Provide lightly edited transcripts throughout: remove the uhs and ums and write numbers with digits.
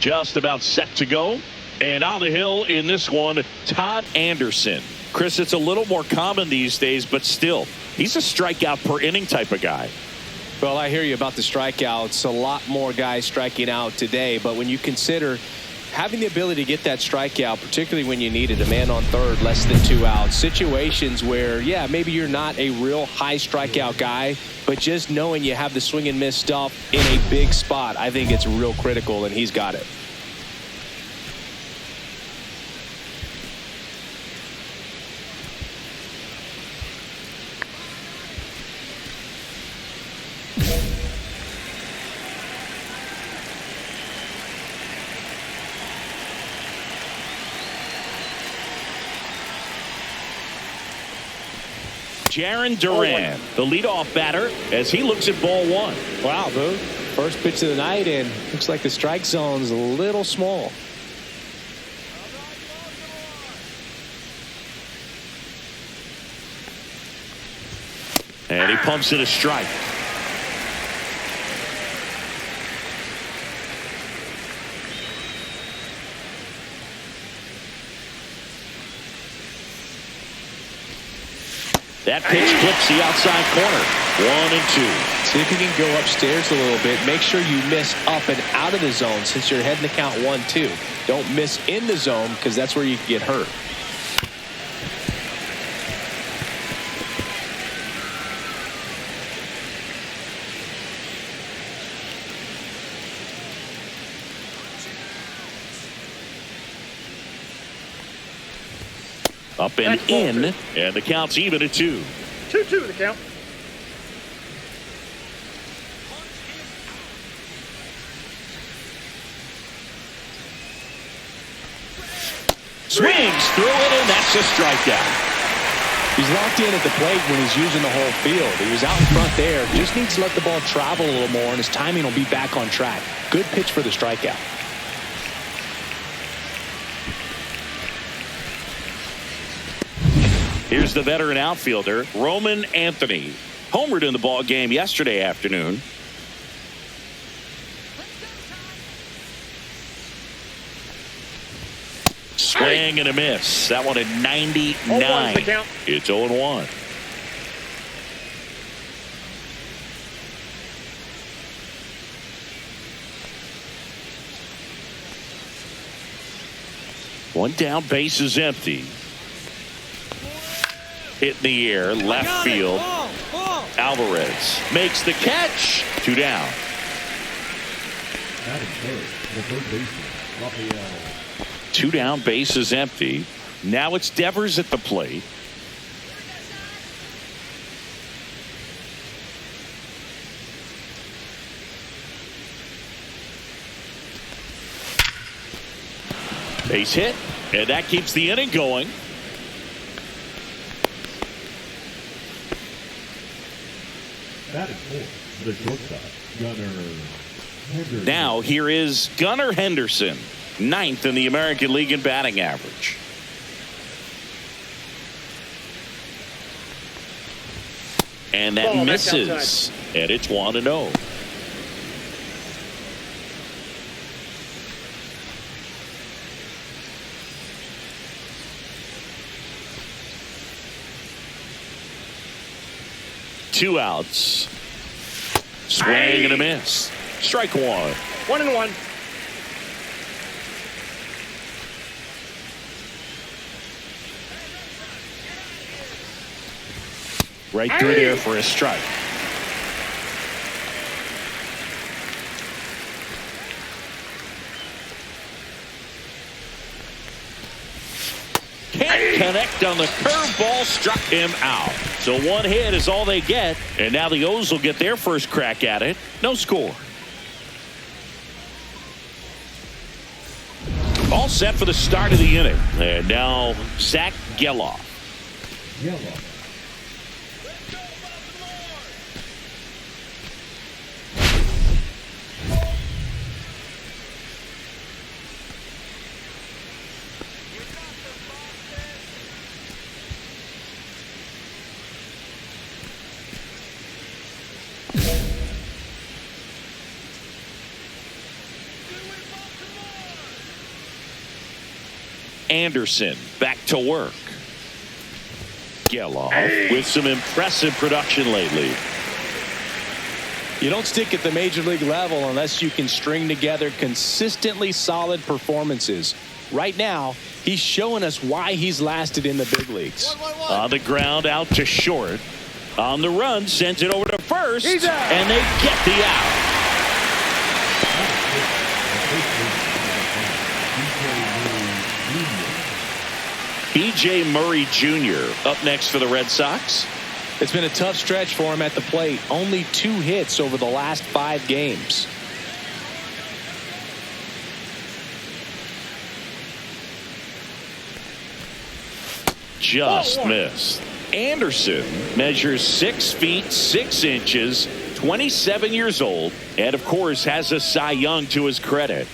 Just about set to go. And on the hill in this one, Todd Anderson. Chris, it's a little more common these days, but still, he's a strikeout per inning type of guy. Well, I hear you about the strikeouts. A lot more guys striking out today. But when you consider having the ability to get that strikeout, particularly when you need it, a man on third, less than 2 outs, situations where, yeah, maybe you're not a real high strikeout guy, but just knowing you have the swing and miss stuff in a big spot, I think it's real critical, and he's got it. Jarren Duran, the leadoff batter, as he looks at ball one. Wow, Boo. First pitch of the night, and looks like the strike zone's a little small. And he pumps it a strike. That pitch clips the outside corner. 1-2. See if you can go upstairs a little bit. Make sure you miss up and out of the zone since you're heading to count 1-2. Don't miss in the zone because that's where you can get hurt. Up and in, and the count's even at 2. 2-2 the count. Swings through it, and that's a strikeout. He's locked in at the plate when he's using the whole field. He was out in front there. Just needs to let the ball travel a little more, and his timing will be back on track. Good pitch for the strikeout. Here's the veteran outfielder, Roman Anthony. Homered in the ball game yesterday afternoon. Swing and a miss. That one at 99. It's 0-1. One down, base is empty. Hit in the air, left field. Alvarez makes the catch. 2 down. 2 down, base is empty. Now it's Devers at the plate. Base hit, and that keeps the inning going. The shortstop, Gunnar Henderson. Now here is Gunnar Henderson, 9th in the American League in batting average. And that misses, and it's 1-0. Two outs. Swing and a miss. Strike one. 1-1. Right through there for a strike. Can't connect on the curveball, struck him out. So one hit is all they get, and now the O's will get their first crack at it. No score. All set for the start of the inning. And now Zach Geloff. Anderson back to work. Geloff with some impressive production lately. You don't stick at the major league level unless you can string together consistently solid performances. Right now, he's showing us why he's lasted in the big leagues. On the ground, out to short. On the run, sends it over to first, and they get the out. B.J. Murray Jr. up next for the Red Sox. It's been a tough stretch for him at the plate. Only 2 hits over the last 5 games. Just missed. Anderson measures 6 feet 6 inches, 27 years old, and of course has a Cy Young to his credit.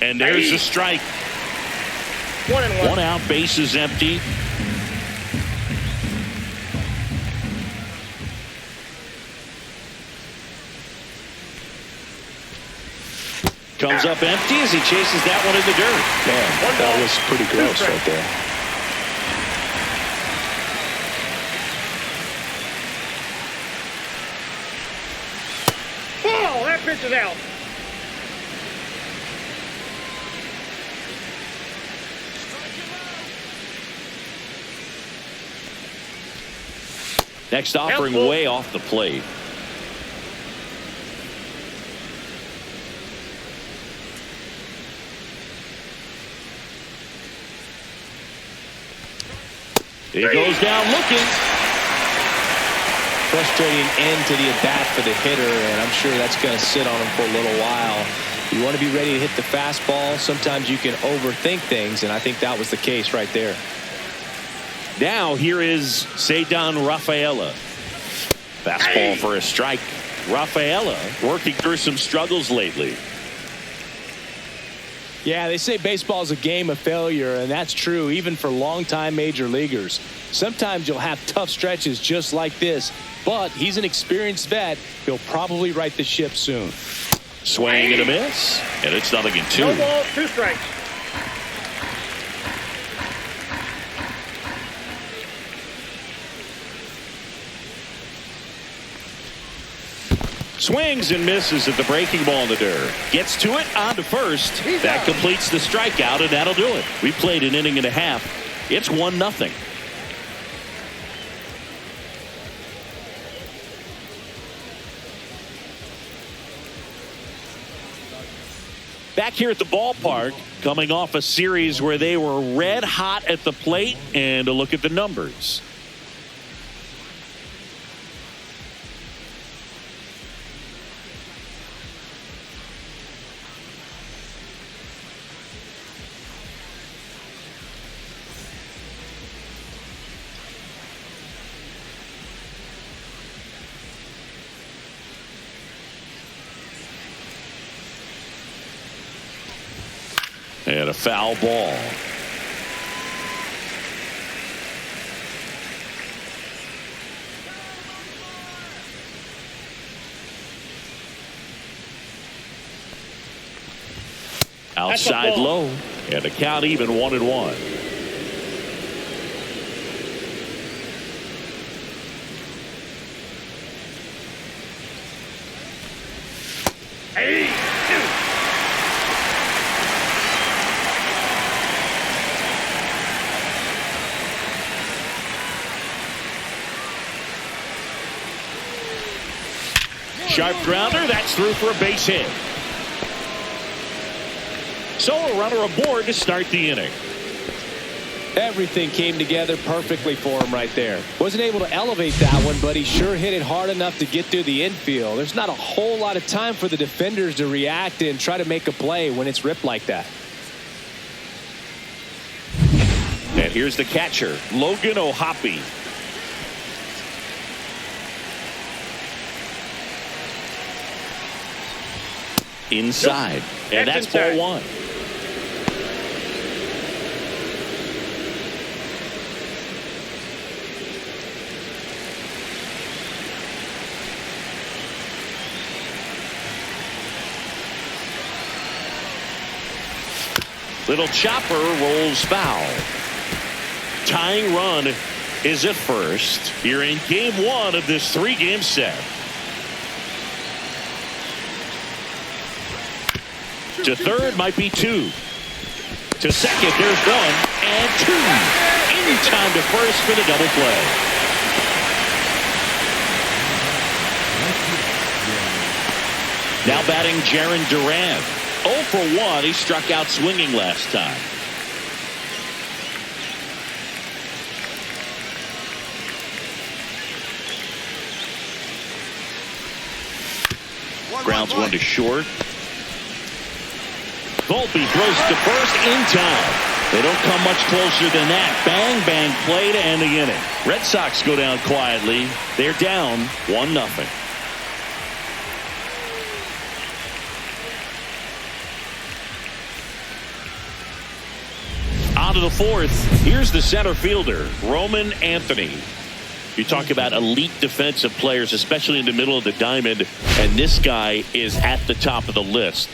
And there's a strike. 1-1. 1 out, bases empty. Comes up empty as he chases that one in the dirt. Man, that was pretty gross right there. Oh, that pitch is out. Next offering way off the plate. He goes down looking. Frustrating end to the at-bat for the hitter, and I'm sure that's going to sit on him for a little while. You want to be ready to hit the fastball. Sometimes you can overthink things, and I think that was the case right there. Now here is Ceddanne Rafaela. Fastball for a strike. Rafaela working through some struggles lately. Yeah, they say baseball is a game of failure, and that's true even for longtime major leaguers. Sometimes you'll have tough stretches just like this, but he's an experienced vet. He'll probably right the ship soon. Swing and a miss, and it's 0-2. No ball, 2 strikes. Swings and misses at the breaking ball in the dirt. Gets to it, on to first. That completes the strikeout, and that'll do it. We played an inning and a half. It's 1-0. Back here at the ballpark, coming off a series where they were red hot at the plate, and a look at the numbers. And a foul ball. Outside low, and the count even 1-1. Sharp grounder, that's through for a base hit. So a runner aboard to start the inning. Everything came together perfectly for him right there. Wasn't able to elevate that one, but he sure hit it hard enough to get through the infield. There's not a whole lot of time for the defenders to react and try to make a play when it's ripped like that. And here's the catcher, Logan O'Hoppe. Inside, and that's ball 1. Little chopper rolls foul. Tying run is at first here in game one of this 3-game set. To third might be 2. To second, there's 1 and 2. In time to first for the double play. Now batting Jarren Duran. 0 for 1. He struck out swinging last time. Grounds 1 to short. Volpe throws to first in time. They don't come much closer than that. Bang, bang play to end the inning. Red Sox go down quietly. They're down 1-0. On to the fourth. Here's the center fielder, Roman Anthony. You talk about elite defensive players, especially in the middle of the diamond, and this guy is at the top of the list.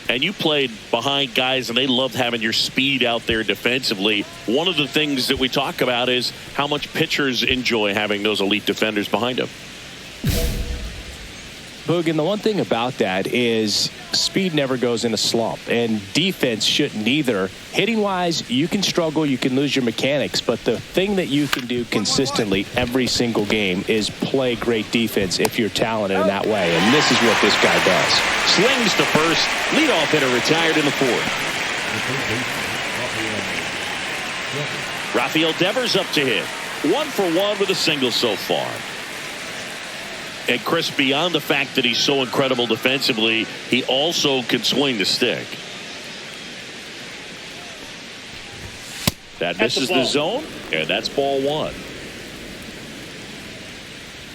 And you played behind guys, and they loved having your speed out there defensively. One of the things that we talk about is how much pitchers enjoy having those elite defenders behind them. Boog, and the one thing about that is speed never goes in a slump, and defense shouldn't either. Hitting-wise, you can struggle, you can lose your mechanics, but the thing that you can do consistently every single game is play great defense if you're talented in that way, and this is what this guy does. Swings to first. Leadoff hitter retired in the fourth. Rafael Devers up to hit. 1 for 1 with a single so far. And Chris, beyond the fact that he's so incredible defensively, he also can swing the stick. That misses the zone, and that's ball 1.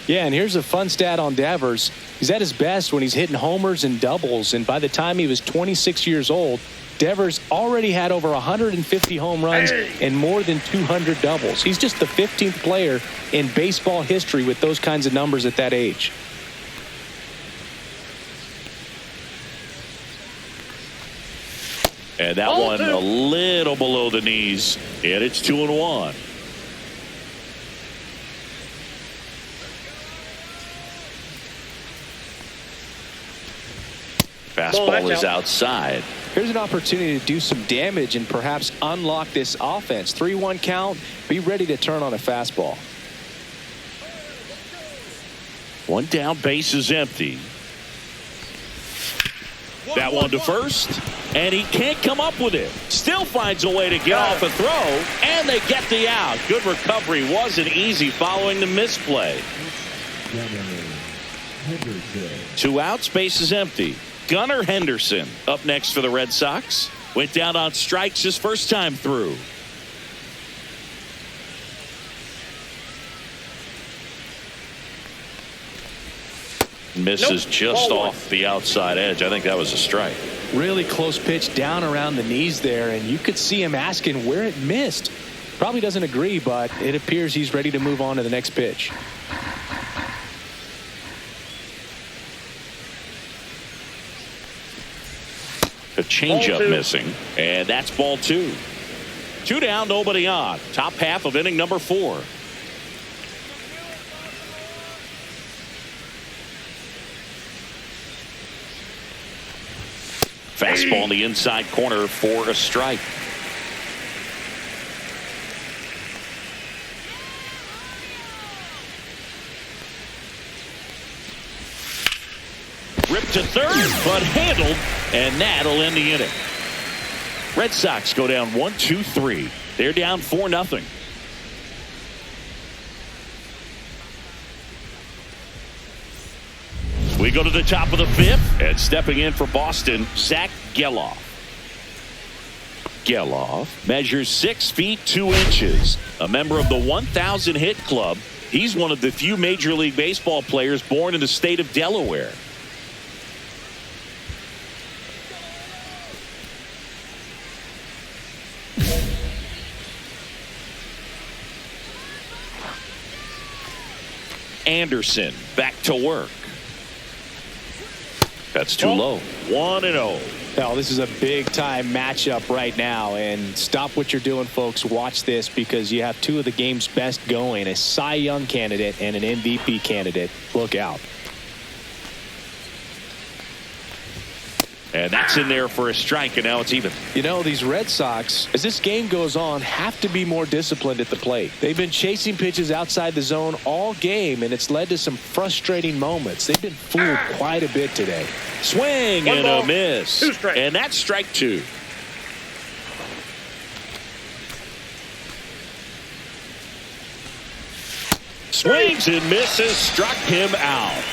Yeah, and here's a fun stat on Devers. He's at his best when he's hitting homers and doubles, and by the time he was 26 years old, Devers already had over 150 home runs and more than 200 doubles. He's just the 15th player in baseball history with those kinds of numbers at that age. And that one a little below the knees, and it's 2-1. Fastball is outside. Here's an opportunity to do some damage and perhaps unlock this offense. 3-1 count. Be ready to turn on a fastball. 1 down, base is empty. That one to first, and he can't come up with it. Still finds a way to get off a throw, and they get the out. Good recovery. Wasn't easy following the misplay. 2 outs, base is empty. Gunnar Henderson up next for the Red Sox. Went down on strikes his first time through. Misses just off the outside edge. I think that was a strike. Really close pitch down around the knees there, and you could see him asking where it missed. Probably doesn't agree, but it appears he's ready to move on to the next pitch. A changeup missing, and that's ball 2. 2 down, nobody on. Top half of inning number 4. Fastball in the inside corner for a strike. Ripped to third, but handled, and that'll end the inning. Red Sox go down 1-2-3. They're down 4-0. We go to the top of the 5th, and stepping in for Boston, Zach Geloff. Geloff measures 6 feet 2 inches, a member of the 1,000 hit club. He's one of the few Major League Baseball players born in the state of Delaware. Anderson back to work. That's too low. 1-0. Now, this is a big-time matchup right now, and stop what you're doing, folks. Watch this, because you have two of the game's best going, a Cy Young candidate and an MVP candidate. Look out. And that's in there for a strike, and now it's even. You know, these Red Sox, as this game goes on, have to be more disciplined at the plate. They've been chasing pitches outside the zone all game, and it's led to some frustrating moments. They've been fooled quite a bit today. Swing and ball, a miss. 2 strikes. And that's strike 2. Swings and misses, struck him out.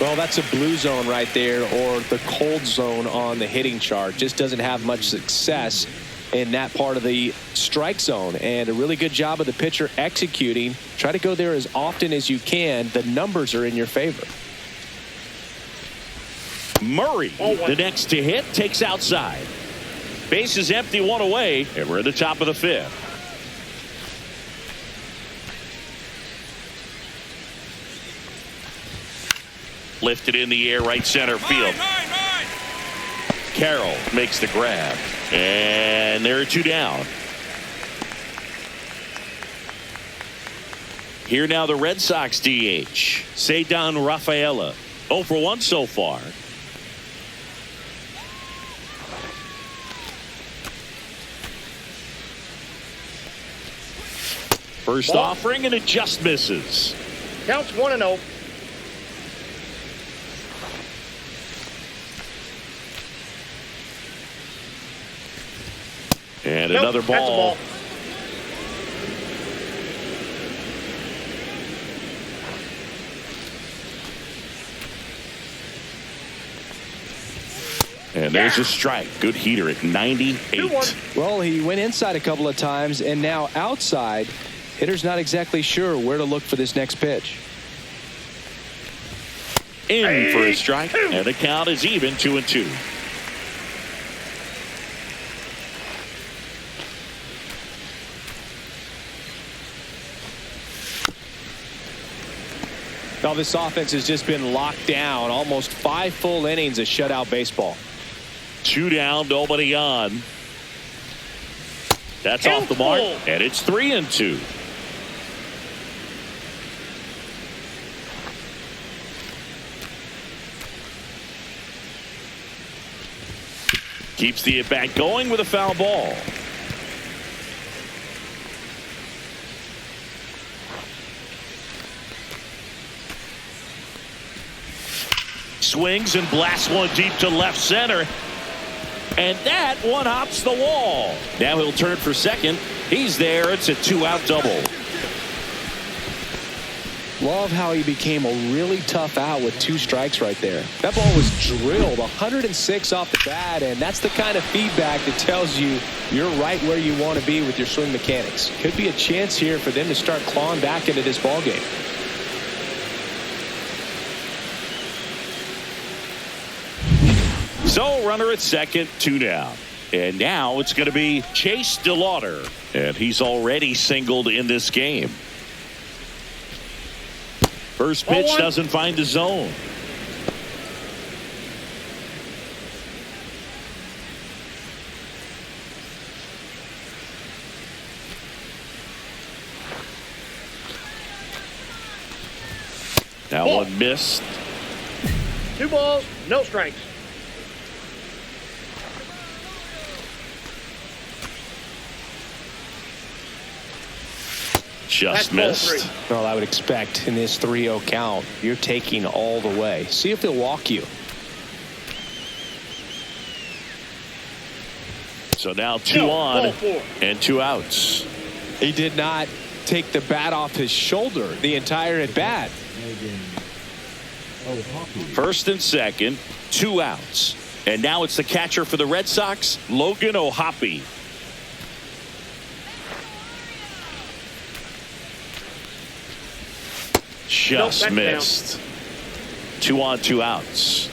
Well, that's a blue zone right there, or the cold zone on the hitting chart. Just doesn't have much success in that part of the strike zone. And a really good job of the pitcher executing. Try to go there as often as you can. The numbers are in your favor. Murray, the next to hit, takes outside. Base is empty, 1 away, and we're at the top of the 5th. Lifted in the air, right center field. Carroll makes the grab, and there are 2 down. Here now the Red Sox DH, Ceddanne Rafaela, 0 for 1 so far. First offering, and it just misses. Counts 1-0. And Nope, another that's a ball. And there's a strike. Good heater at 98. 2-1. Well, he went inside a couple of times, and now outside. Hitter's not exactly sure where to look for this next pitch. In for a strike, and the count is even, 2-2. Now, this offense has just been locked down. Almost 5 full innings of shutout baseball. 2 down, nobody on. That's off the mark, and it's 3-2. Keeps the at-bat going with a foul ball. Swings and blasts one deep to left center. And that one hops the wall. Now he'll turn for second. He's there. It's a 2-out double. Love how he became a really tough out with 2 strikes right there. That ball was drilled 106 off the bat, and that's the kind of feedback that tells you you're right where you want to be with your swing mechanics. Could be a chance here for them to start clawing back into this ball game. So runner at second, 2 down. And now it's going to be Chase DeLauder. And he's already singled in this game. First pitch doesn't find the zone. That one missed. 2 balls, no strikes. Just That's missed. Well, I would expect in this 3-0 count, you're taking all the way. See if he'll walk you. So now 2 on and 2 outs. He did not take the bat off his shoulder the entire at bat. First and second, 2 outs. And now it's the catcher for the Red Sox, Logan O'Hoppe. Just missed. 2 on, 2 outs.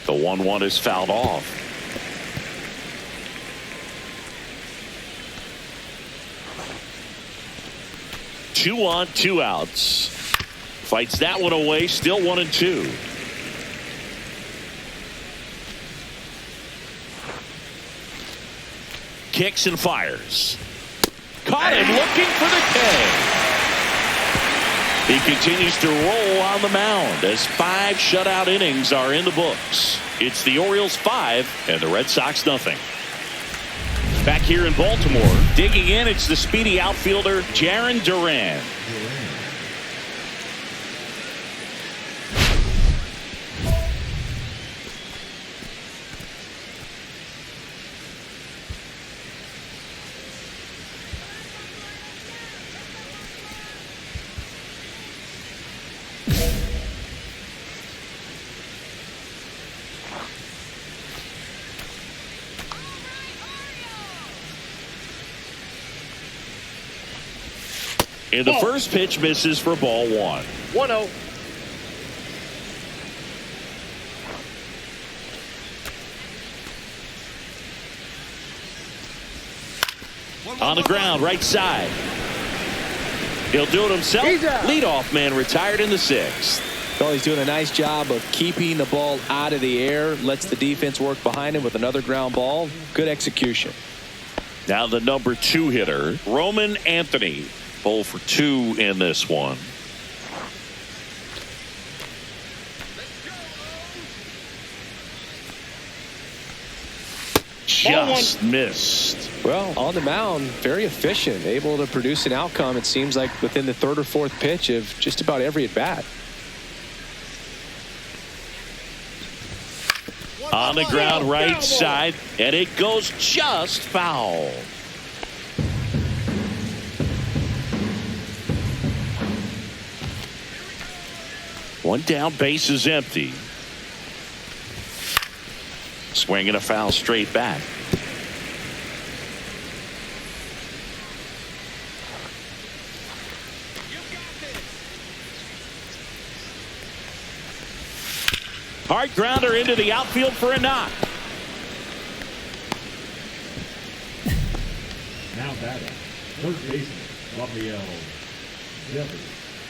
The 1-1 is fouled off. 2 on, 2 outs. Fights that one away. Still 1-2. Kicks and fires. Caught him looking for the K. He continues to roll on the mound as 5 shutout innings are in the books. It's the Orioles 5 and the Red Sox nothing. Back here in Baltimore, digging in, it's the speedy outfielder Jarren Duran. And the first pitch misses for ball 1. 1-0. On the ground, right side. He'll do it himself. Leadoff man retired in the 6th. Well, he's doing a nice job of keeping the ball out of the air. Lets the defense work behind him with another ground ball. Good execution. Now the number 2 hitter, Roman Anthony. 0 for 2 in this one. Just missed. Well, on the mound, very efficient, able to produce an outcome, it seems like, within the 3rd or 4th pitch of just about every at bat. On the ground, right side, and it goes just foul. One down, base is empty. Swinging a foul straight back. Hard grounder into the outfield for a knock. Now batting, third baseman, Rafael Devers.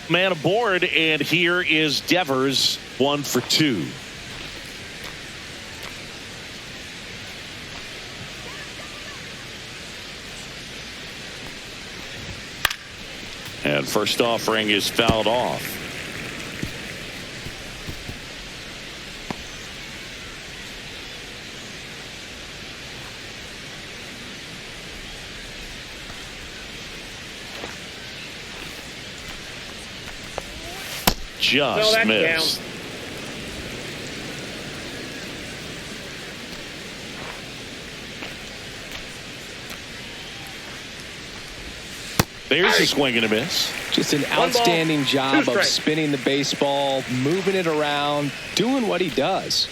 Man aboard, and here is Devers, 1 for 2. And first offering is fouled off. Just missed. Down. There's a swing and a miss. Just an outstanding job of spinning the baseball, moving it around, doing what he does.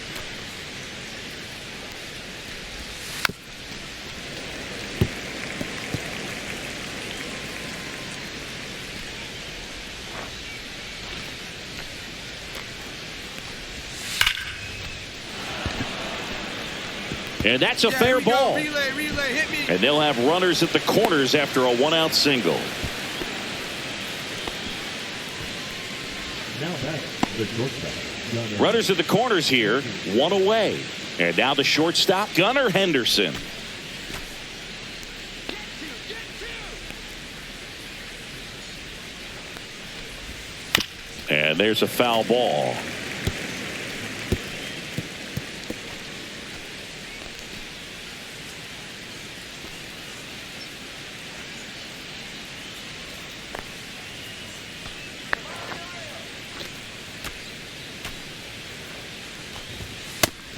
And that's a fair ball. Relay, hit me. And they'll have runners at the corners after a 1-out single. Now batting, the shortstop. Runners at the corners here, 1 away. And now the shortstop, Gunnar Henderson. And there's a foul ball.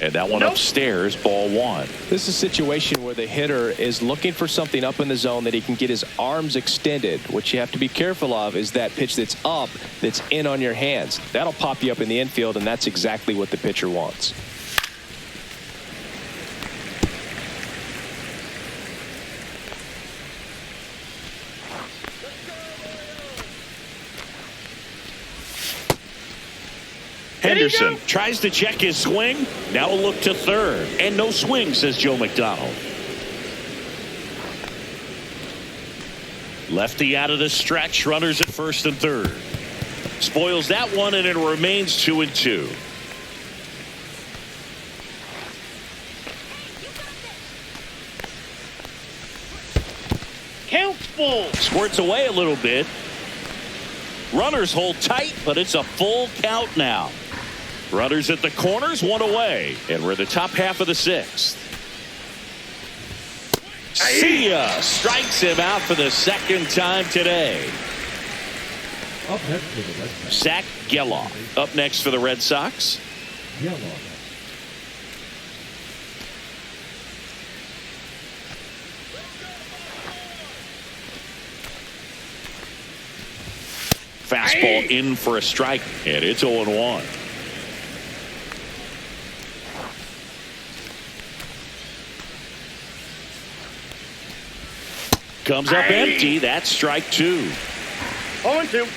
And that one upstairs, ball 1. This is a situation where the hitter is looking for something up in the zone that he can get his arms extended. What you have to be careful of is that pitch that's up, that's in on your hands. That'll pop you up in the infield, and that's exactly what the pitcher wants. Henderson tries to check his swing. Now a look to third. And no swing, says Joe McDonald. Lefty out of the stretch. Runners at first and third. Spoils that one, and it remains 2-2. Count's full. Squirts away a little bit. Runners hold tight, but it's a full count now. Runners at the corners, one away, and we're in the top half of the sixth. See ya! Strikes him out for the second time today. Up next for the Red Sox. Zach Geloff up next for the Red Sox. Yellow. Fastball in for a strike, and it's 0-1. Comes up empty. That's strike 2. 0-2.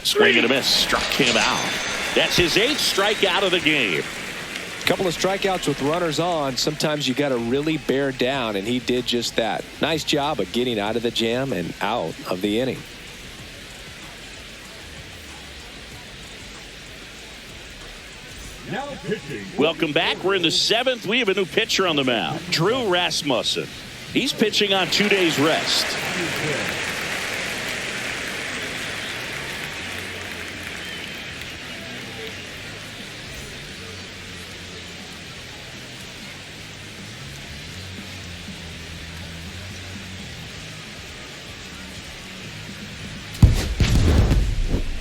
Swing and a miss. Struck him out. That's his 8th strikeout of the game. A couple of strikeouts with runners on. Sometimes you got to really bear down, and he did just that. Nice job of getting out of the jam and out of the inning. Now pitching. Welcome back. We're in the 7th. We have a new pitcher on the mound, Drew Rasmussen. He's pitching on 2 days rest.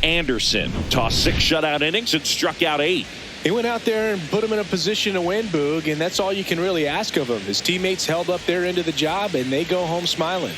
Anderson tossed 6 shutout innings and struck out 8. He went out there and put him in a position to win, Boog, and that's all you can really ask of him. His teammates held up their end of the job, and they go home smiling.